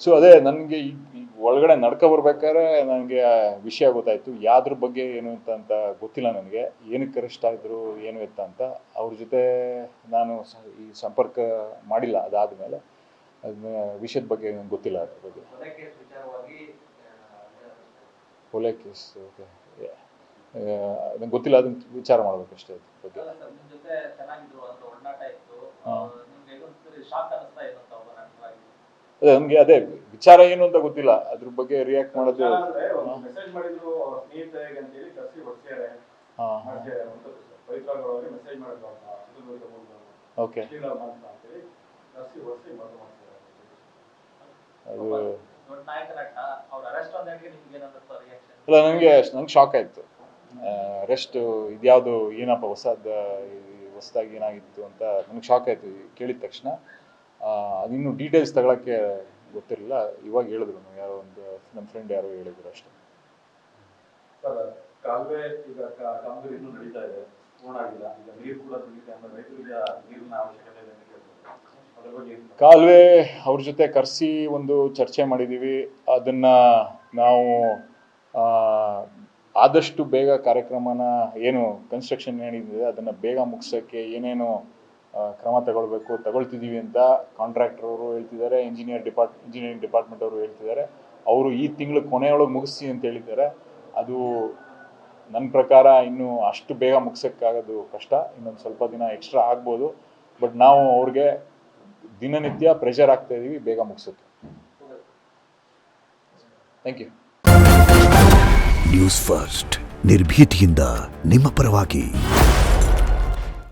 So ಅದೇ ನನಗೆ ಈಗ ಒಳಗಡೆ ನಡ್ಕೊ ಬರ್ಬೇಕಾದ್ರೆ ನನಗೆ ವಿಷಯ ಗೊತ್ತಾಯಿತು, ಯಾವ್ದ್ರ ಬಗ್ಗೆ ಏನು ಅಂತ ಗೊತ್ತಿಲ್ಲ ನನಗೆ, ಏನಕ್ಕೆ ಅರೆಸ್ಟ್ ಆಗಿದ್ರು ಏನು ಎತ್ತ ಅಂತ. ಅವ್ರ ಜೊತೆ ನಾನು ಈ ಸಂಪರ್ಕ ಮಾಡಿಲ್ಲ. ಅದಾದಮೇಲೆ ಅದನ್ನ ವಿಷಯದ ಬಗ್ಗೆ ನನಗೆ ಗೊತ್ತಿಲ್ಲ. ಅದ್ರ ಬಗ್ಗೆ ಕೊಲೆ ಕೇಸ್ ಓಕೆ, ನಂಗೆ ಗೊತ್ತಿಲ್ಲ, ಅದನ್ನ ವಿಚಾರ ಮಾಡ್ಬೇಕಷ್ಟೇ ಅದ್ರ ಬಗ್ಗೆ. ಅದೇ ನಮಗೆ ಅದೇ ವಿಚಾರ ಏನು ಅಂತ ಗೊತ್ತಿಲ್ಲ, ಅದ್ರ ಬಗ್ಗೆ ರಿಯಾಕ್ಟ್ ಮಾಡೋದು. ಓಕೆ, ಅದು ಅಲ್ಲ, ನನಗೆ ಶಾಕ್ ಆಯಿತು. ಅರೆಸ್ಟ್ ಇದ್ಯಾವುದು ಏನಪ್ಪ ಹೊಸದಾಗಿ ಏನಾಗಿತ್ತು ಅಂತ ನನಗೆ ಶಾಕ್ ಆಯಿತು ಕೇಳಿದ ತಕ್ಷಣ. ಅದಿನ್ನು ಡೀಟೇಲ್ಸ್ ತಗೊಳಕ್ಕೆ ಗೊತ್ತಿರಲಿಲ್ಲ. ಇವಾಗ ಹೇಳಿದ್ರು, ಯಾರೋ ಒಂದು ನಮ್ಮ ಫ್ರೆಂಡ್ ಯಾರೋ ಹೇಳಿದ್ರು ಅಷ್ಟೇ. ಕಾಲುವೆ ಈಗ ಕಾಮಗಾರಿ ಇನ್ನೂ ನಡೀತಾ ಇದೆ, ಪೂರ್ಣ ಆಗಿಲ್ಲ. ಈಗ ನೀರು ಕೂಡ ಸಿಗುತ್ತೆ ಅಂದ್ರೆ ರೈತರಿಗೆ ನೀರಿನ ಅವಶ್ಯಕತೆ ಇದೆ. ಕಾಲುವೆ ಅವ್ರ ಜೊತೆ ಕರೆಸಿ ಒಂದು ಚರ್ಚೆ ಮಾಡಿದ್ದೀವಿ. ಅದನ್ನ ನಾವು ಆದಷ್ಟು ಬೇಗ ಕಾರ್ಯಕ್ರಮನ ಏನು ಕನ್ಸ್ಟ್ರಕ್ಷನ್ ಏನಿದೆ ಅದನ್ನು ಬೇಗ ಮುಗಿಸೋಕ್ಕೆ ಏನೇನು ಕ್ರಮ ತಗೊಳ್ತಿದ್ದೀವಿ ಅಂತ ಕಾಂಟ್ರಾಕ್ಟರ್ ಅವರು ಹೇಳ್ತಿದ್ದಾರೆ, ಇಂಜಿನಿಯರಿಂಗ್ ಡಿಪಾರ್ಟ್ಮೆಂಟ್ ಅವರು ಹೇಳ್ತಿದ್ದಾರೆ. ಅವರು ಈ ತಿಂಗಳು ಕೊನೆಯೊಳಗೆ ಮುಗಿಸಿ ಅಂತ ಹೇಳಿದ್ದಾರೆ. ಅದು ನನ್ನ ಪ್ರಕಾರ ಇನ್ನೂ ಅಷ್ಟು ಬೇಗ ಮುಗಿಸೋಕ್ಕಾಗೋದು ಕಷ್ಟ, ಇನ್ನೊಂದು ಸ್ವಲ್ಪ ದಿನ ಎಕ್ಸ್ಟ್ರಾ ಆಗ್ಬೋದು. ಬಟ್ ನಾವು ಅವ್ರಿಗೆ ದಿನನಿತ್ಯ ಪ್ರೆಷರ್ ಆಗ್ತಾ ಇದೀವಿ ಬೇಗ ಮುಗಿಸೋಕ್ಕೆ. Thank you. ನ್ಯೂಸ್ ಫಸ್ಟ್, ನಿರ್ಭೀತಿಯಿಂದ ನಿಮ್ಮ ಪರವಾಗಿ.